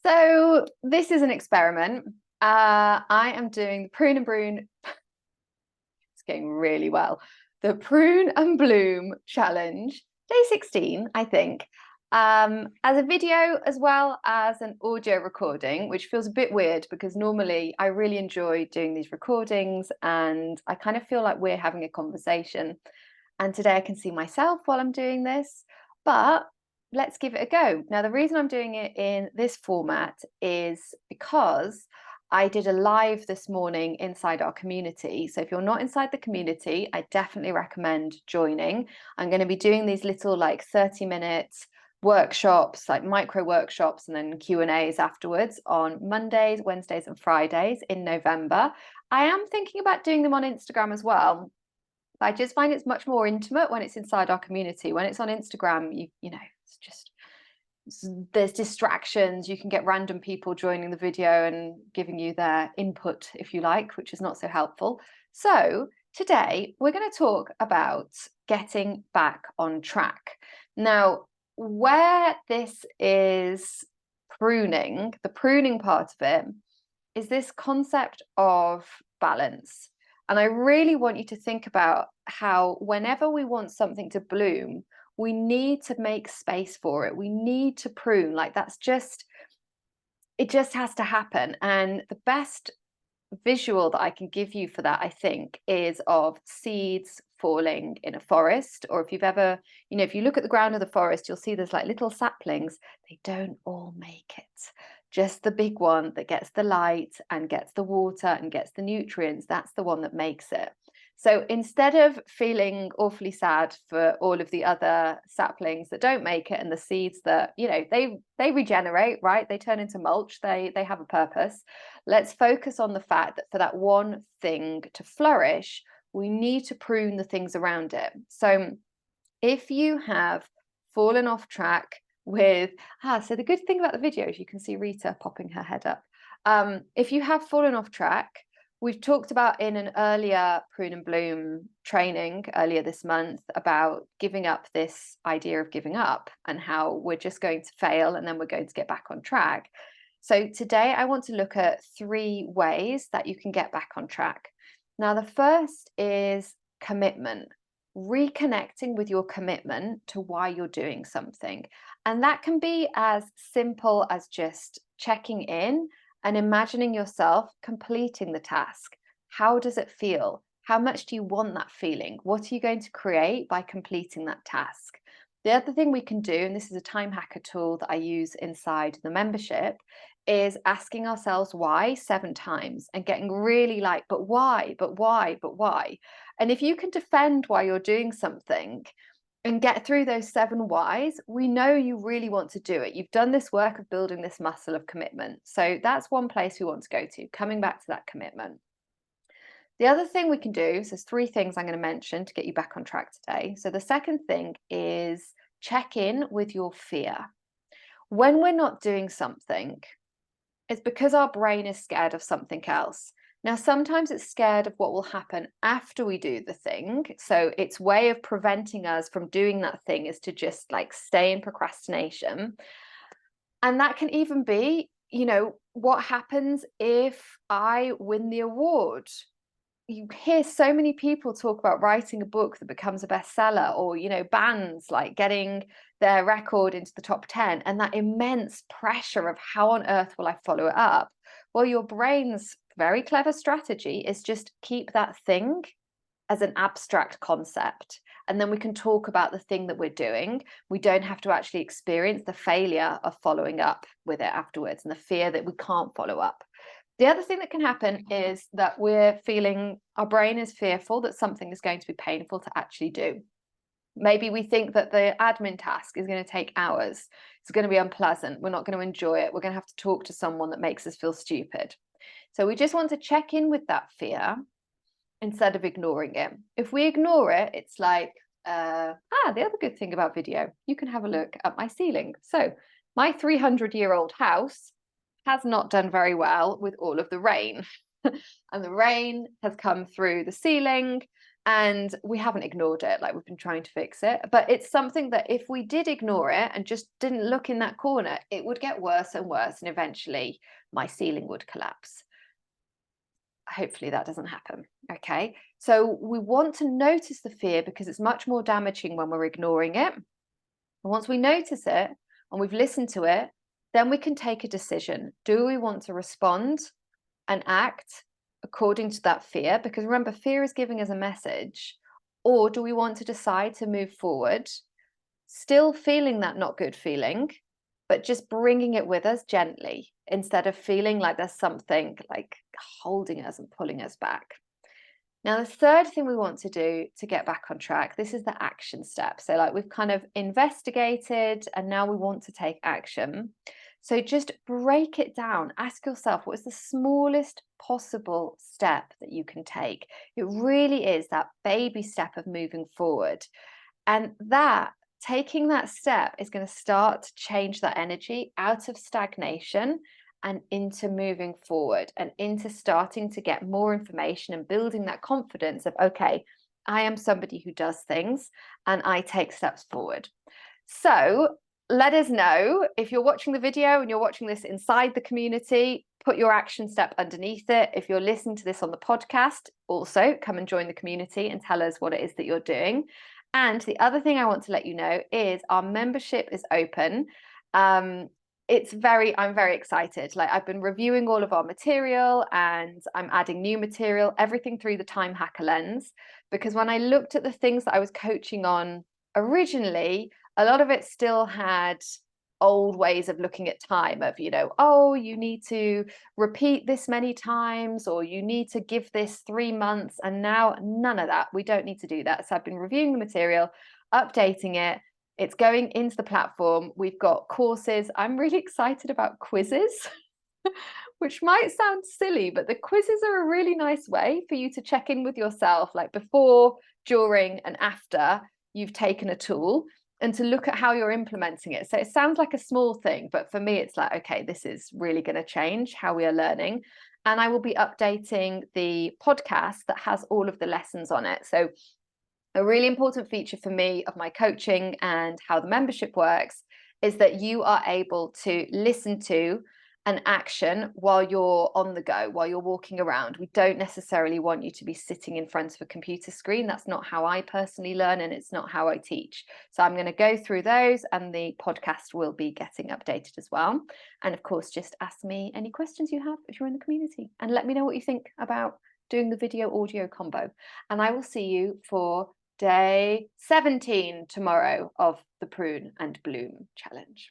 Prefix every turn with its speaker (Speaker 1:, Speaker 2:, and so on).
Speaker 1: So this is an experiment. I am doing the Prune and Brune. It's going really well. The Prune and Bloom challenge, day 16, I think, as a video as well as an audio recording, which feels a bit weird because normally I really enjoy doing these recordings and I kind of feel like we're having a conversation. And today I can see myself while I'm doing this, but let's give it a go. Now, the reason I'm doing it in this format is because I did a live this morning inside our community. So if you're not inside the community, I definitely recommend joining. I'm going to be doing these little like 30-minute workshops, like micro workshops, and then Q&As afterwards on Mondays, Wednesdays, and Fridays in November. I am thinking about doing them on Instagram as well. I just find it's much more intimate when it's inside our community. When it's on Instagram, you know, it's just there's distractions. You can get random people joining the video and giving you their input, if you like, which is not so helpful. So today we're going to talk about getting back on track. Now, where this is pruning, the pruning part of it is this concept of balance. And I really want you to think about how whenever we want something to bloom, we need to make space for it. We need to prune. Like it just has to happen. And the best visual that I can give you for that, I think, is of seeds falling in a forest. Or if you've ever, if you look at the ground of the forest, you'll see there's like little saplings. They don't all make it. Just the big one that gets the light and gets the water and gets the nutrients, that's the one that makes it. So instead of feeling awfully sad for all of the other saplings that don't make it and the seeds that, they regenerate, right? They turn into mulch, they have a purpose. Let's focus on the fact that for that one thing to flourish, we need to prune the things around it. So if you have fallen off track with, so the good thing about the video is you can see Rita popping her head up. If you have fallen off track, we've talked about in an earlier Prune and Bloom training earlier this month about giving up, this idea of giving up and how we're just going to fail and then we're going to get back on track. So today I want to look at 3 ways that you can get back on track. Now, the first is commitment, reconnecting with your commitment to why you're doing something. And that can be as simple as just checking in and imagining yourself completing the task. How does it feel? How much do you want that feeling? What are you going to create by completing that task? The other thing we can do, and this is a time hacker tool that I use inside the membership, is asking ourselves why 7 times and getting really like, but why, but why, but why? And if you can defend why you're doing something and get through those 7 whys, we know you really want to do it. You've done this work of building this muscle of commitment. So that's one place we want to go to, coming back to that commitment. The other thing we can do, so there's 3 things I'm going to mention to get you back on track today. So the second thing is check in with your fear. When we're not doing something, it's because our brain is scared of something else. Now, sometimes it's scared of what will happen after we do the thing. So its way of preventing us from doing that thing is to just like stay in procrastination. And that can even be, what happens if I win the award? You hear so many people talk about writing a book that becomes a bestseller, or bands like getting their record into the top 10, and that immense pressure of how on earth will I follow it up. Well, your brain's very clever strategy is just keep that thing as an abstract concept, and then we can talk about the thing that we're doing. We don't have to actually experience the failure of following up with it afterwards and the fear that we can't follow up. The other thing that can happen is that our brain is fearful that something is going to be painful to actually do. Maybe we think that the admin task is going to take hours. It's going to be unpleasant. We're not going to enjoy it. We're going to have to talk to someone that makes us feel stupid. So we just want to check in with that fear instead of ignoring it. If we ignore it, it's like, the other good thing about video, you can have a look at my ceiling. So my 300-year-old house has not done very well with all of the rain. And the rain has come through the ceiling and we haven't ignored it, like we've been trying to fix it, but it's something that if we did ignore it and just didn't look in that corner, it would get worse and worse, and eventually my ceiling would collapse. Hopefully that doesn't happen. Okay, so we want to notice the fear because it's much more damaging when we're ignoring it. And once we notice it and we've listened to it, then we can take a decision. Do we want to respond and act according to that fear? Because remember, fear is giving us a message. Or do we want to decide to move forward, still feeling that not good feeling, but just bringing it with us gently instead of feeling like there's something like holding us and pulling us back? Now, the third thing we want to do to get back on track, this is the action step. So like we've kind of investigated and now we want to take action. So just break it down. Ask yourself, what is the smallest possible step that you can take? It really is that baby step of moving forward. And that taking that step is going to start to change that energy out of stagnation and into moving forward and into starting to get more information and building that confidence of, okay, I am somebody who does things and I take steps forward. So let us know if you're watching the video and you're watching this inside the community, put your action step underneath it. If you're listening to this on the podcast, also come and join the community and tell us what it is that you're doing. And the other thing I want to let you know is our membership is open. I'm very excited. Like I've been reviewing all of our material and I'm adding new material, everything through the time hacker lens, because when I looked at the things that I was coaching on originally, a lot of it still had old ways of looking at time of, oh, you need to repeat this many times or you need to give this 3 months. And now none of that. We don't need to do that. So I've been reviewing the material, updating it. It's going into the platform. We've got courses. I'm really excited about quizzes, which might sound silly, but the quizzes are a really nice way for you to check in with yourself, like before, during, and after you've taken a tool, and to look at how you're implementing it. So it sounds like a small thing, but for me, it's like, okay, this is really going to change how we are learning. And I will be updating the podcast that has all of the lessons on it. So a really important feature for me of my coaching and how the membership works is that you are able to listen to an action while you're on the go, while you're walking around. We don't necessarily want you to be sitting in front of a computer screen. That's not how I personally learn, and it's not how I teach. So I'm going to go through those, and the podcast will be getting updated as well. And of course, just ask me any questions you have if you're in the community, and let me know what you think about doing the video audio combo. And I will see you for day 17 tomorrow of the Prune and Bloom challenge.